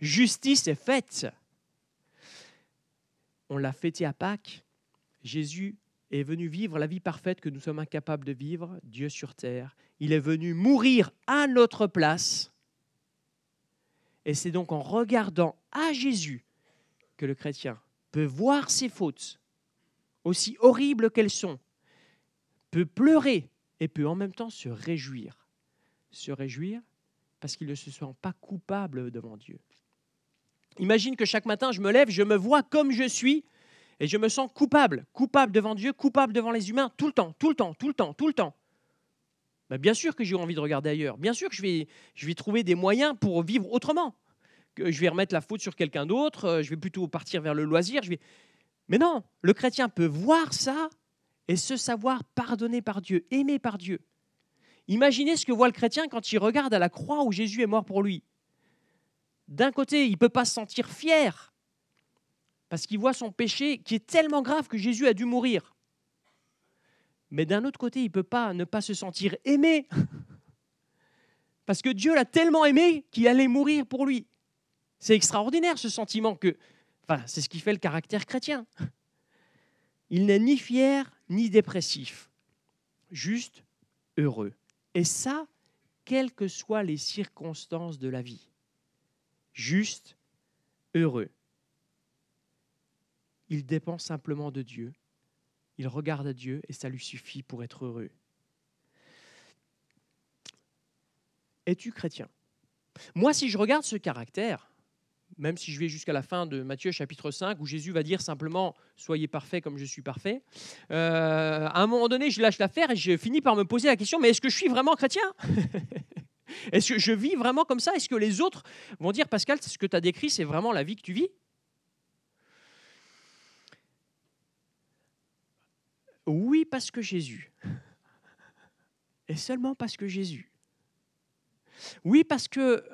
Justice est faite. On l'a fêté à Pâques. Jésus est venu vivre la vie parfaite que nous sommes incapables de vivre, Dieu sur terre. Il est venu mourir à notre place. Et c'est donc en regardant à Jésus que le chrétien peut voir ses fautes, aussi horribles qu'elles sont, peut pleurer et peut en même temps se réjouir. Se réjouir parce qu'il ne se sent pas coupable devant Dieu. Imagine que chaque matin, je me lève, je me vois comme je suis et je me sens coupable. Coupable devant Dieu, coupable devant les humains, tout le temps, tout le temps, tout le temps, tout le temps. Ben bien sûr que j'ai envie de regarder ailleurs. Bien sûr que je vais trouver des moyens pour vivre autrement. Que je vais remettre la faute sur quelqu'un d'autre, je vais plutôt partir vers le loisir. Mais non, le chrétien peut voir ça et se savoir pardonné par Dieu, aimé par Dieu. Imaginez ce que voit le chrétien quand il regarde à la croix où Jésus est mort pour lui. D'un côté, il ne peut pas se sentir fier parce qu'il voit son péché qui est tellement grave que Jésus a dû mourir. Mais d'un autre côté, il ne peut pas ne pas se sentir aimé parce que Dieu l'a tellement aimé qu'il allait mourir pour lui. C'est extraordinaire ce sentiment c'est ce qui fait le caractère chrétien. Il n'est ni fier ni dépressif, juste heureux. Et ça, quelles que soient les circonstances de la vie. Juste heureux. Il dépend simplement de Dieu. Il regarde à Dieu et ça lui suffit pour être heureux. Es-tu chrétien ? Moi, si je regarde ce caractère, même si je vais jusqu'à la fin de Matthieu chapitre 5, où Jésus va dire simplement « Soyez parfaits comme je suis parfait », à un moment donné, je lâche l'affaire et je finis par me poser la question « Mais est-ce que je suis vraiment chrétien ?» Est-ce que je vis vraiment comme ça ? Est-ce que les autres vont dire « Pascal, ce que tu as décrit, c'est vraiment la vie que tu vis ?» Oui, parce que Jésus. Et seulement parce que Jésus. Oui, parce que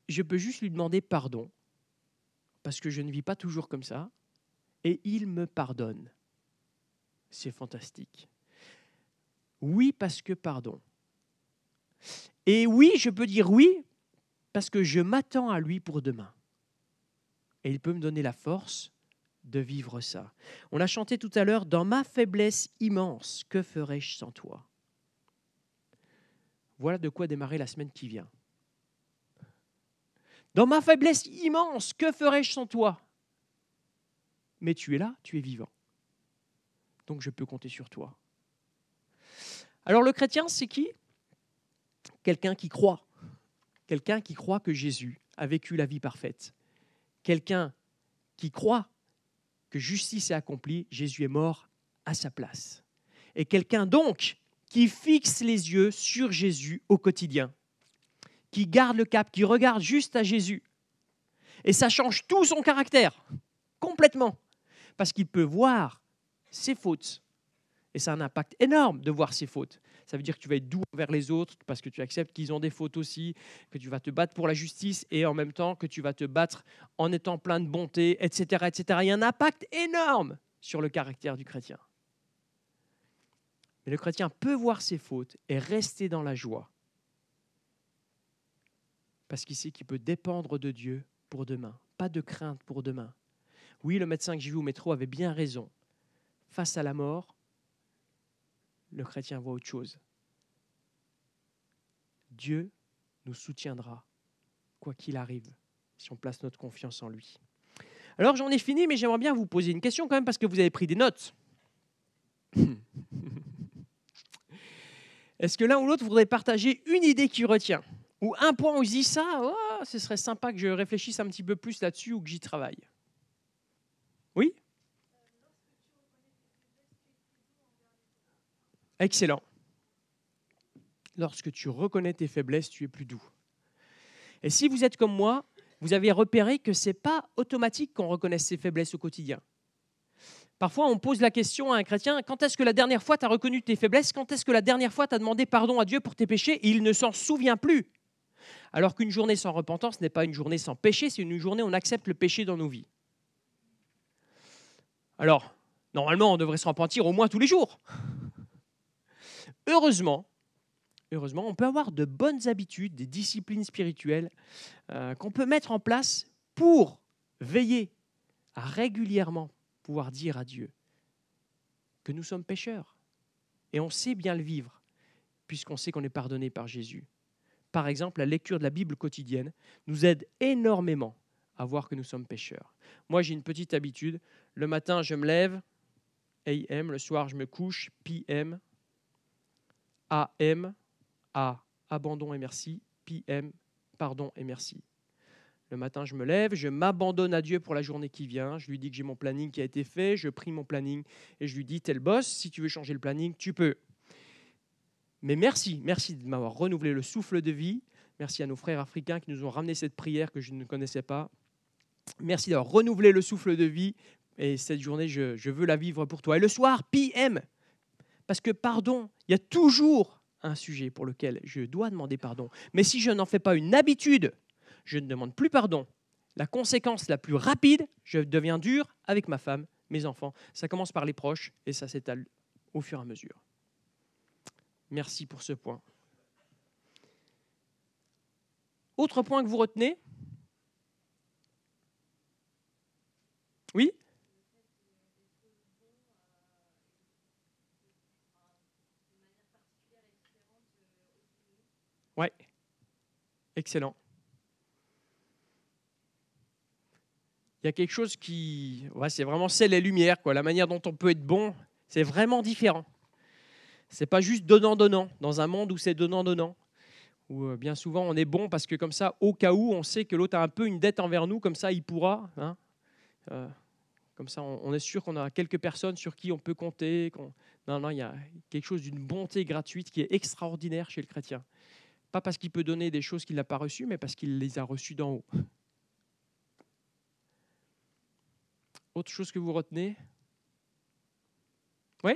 je peux juste lui demander pardon, parce que je ne vis pas toujours comme ça, et il me pardonne. C'est fantastique. Oui, parce que pardon. Et oui, je peux dire oui, parce que je m'attends à lui pour demain. Et il peut me donner la force de vivre ça. On a chanté tout à l'heure « Dans ma faiblesse immense, que ferais-je sans toi ?» Voilà de quoi démarrer la semaine qui vient. Dans ma faiblesse immense, que ferais-je sans toi ? Mais tu es là, tu es vivant. Donc je peux compter sur toi. Alors le chrétien, c'est qui ? Quelqu'un qui croit. Quelqu'un qui croit que Jésus a vécu la vie parfaite. Quelqu'un qui croit que justice est accomplie, Jésus est mort à sa place. Et quelqu'un donc qui fixe les yeux sur Jésus au quotidien, qui garde le cap, qui regarde juste à Jésus. Et ça change tout son caractère, complètement, parce qu'il peut voir ses fautes. Et ça a un impact énorme de voir ses fautes. Ça veut dire que tu vas être doux envers les autres parce que tu acceptes qu'ils ont des fautes aussi, que tu vas te battre pour la justice et en même temps que tu vas te battre en étant plein de bonté, etc., etc. Il y a un impact énorme sur le caractère du chrétien. Mais le chrétien peut voir ses fautes et rester dans la joie parce qu'il sait qu'il peut dépendre de Dieu pour demain. Pas de crainte pour demain. Oui, le médecin que j'ai vu au métro avait bien raison. Face à la mort, le chrétien voit autre chose. Dieu nous soutiendra, quoi qu'il arrive, si on place notre confiance en lui. Alors j'en ai fini, mais j'aimerais bien vous poser une question quand même, parce que vous avez pris des notes. Est-ce que l'un ou l'autre voudrait partager une idée qui retient ? Ou un point où il se dit ça, oh, ce serait sympa que je réfléchisse un petit peu plus là-dessus ou que j'y travaille. Oui ? Excellent. Lorsque tu reconnais tes faiblesses, tu es plus doux. Et si vous êtes comme moi, vous avez repéré que ce n'est pas automatique qu'on reconnaisse ses faiblesses au quotidien. Parfois, on pose la question à un chrétien, quand est-ce que la dernière fois tu as reconnu tes faiblesses ? Quand est-ce que la dernière fois tu as demandé pardon à Dieu pour tes péchés ? Et il ne s'en souvient plus. Alors qu'une journée sans repentance n'est pas une journée sans péché, c'est une journée où on accepte le péché dans nos vies. Alors, normalement, on devrait se repentir au moins tous les jours. Heureusement, on peut avoir de bonnes habitudes, des disciplines spirituelles qu'on peut mettre en place pour veiller à régulièrement pouvoir dire à Dieu que nous sommes pécheurs. Et on sait bien le vivre, puisqu'on sait qu'on est pardonné par Jésus. par exemple, la lecture de la Bible quotidienne nous aide énormément à voir que nous sommes pécheurs. Moi, j'ai une petite habitude. Le matin, je me lève, AM. Le soir, je me couche, PM. AM, A, abandon et merci. PM, pardon et merci. Le matin, je me lève, je m'abandonne à Dieu pour la journée qui vient. Je lui dis que j'ai mon planning qui a été fait, je prie mon planning et je lui dis, t'es le boss, si tu veux changer le planning, tu peux. Mais merci de m'avoir renouvelé le souffle de vie. Merci à nos frères africains qui nous ont ramené cette prière que je ne connaissais pas. Merci d'avoir renouvelé le souffle de vie. Et cette journée, je veux la vivre pour toi. Et le soir, PM. Parce que pardon, il y a toujours un sujet pour lequel je dois demander pardon. Mais si je n'en fais pas une habitude, je ne demande plus pardon. La conséquence la plus rapide, je deviens dur avec ma femme, mes enfants. Ça commence par les proches et ça s'étale au fur et à mesure. Merci pour ce point. Autre point que vous retenez ? Oui ? Ouais. Excellent. Il y a quelque chose qui... Ouais, c'est vraiment ciel et lumière, quoi. La manière dont on peut être bon, c'est vraiment différent. C'est pas juste donnant-donnant, dans un monde où c'est donnant-donnant. Où bien souvent on est bon parce que comme ça, au cas où, on sait que l'autre a un peu une dette envers nous, comme ça il pourra. Hein, comme ça, on est sûr qu'on a quelques personnes sur qui on peut compter. Non, il y a quelque chose d'une bonté gratuite qui est extraordinaire chez le chrétien. Pas parce qu'il peut donner des choses qu'il n'a pas reçues, mais parce qu'il les a reçues d'en haut. Autre chose que vous retenez ? Oui ?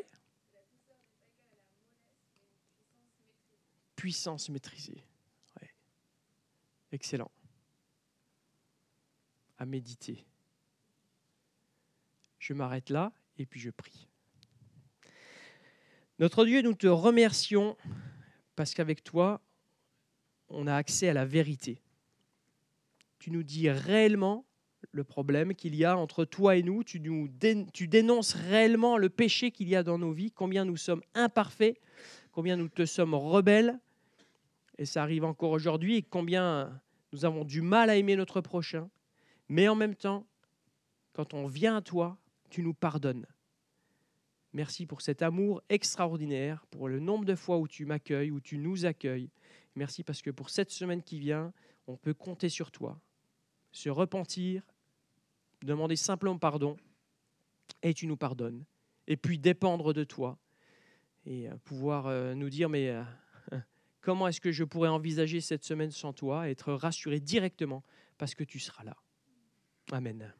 Puissance maîtrisée. Ouais. Excellent. À méditer. Je m'arrête là et puis je prie. Notre Dieu, nous te remercions parce qu'avec toi, on a accès à la vérité. Tu nous dis réellement le problème qu'il y a entre toi et nous. Tu dénonces réellement le péché qu'il y a dans nos vies, combien nous sommes imparfaits, combien nous te sommes rebelles, et ça arrive encore aujourd'hui, et combien nous avons du mal à aimer notre prochain. Mais en même temps, quand on vient à toi, tu nous pardonnes. Merci pour cet amour extraordinaire, pour le nombre de fois où tu m'accueilles, où tu nous accueilles. Merci parce que pour cette semaine qui vient, on peut compter sur toi, se repentir, demander simplement pardon, et tu nous pardonnes. Et puis dépendre de toi, et pouvoir nous dire, mais comment est-ce que je pourrais envisager cette semaine sans toi, et être rassuré directement parce que tu seras là. Amen.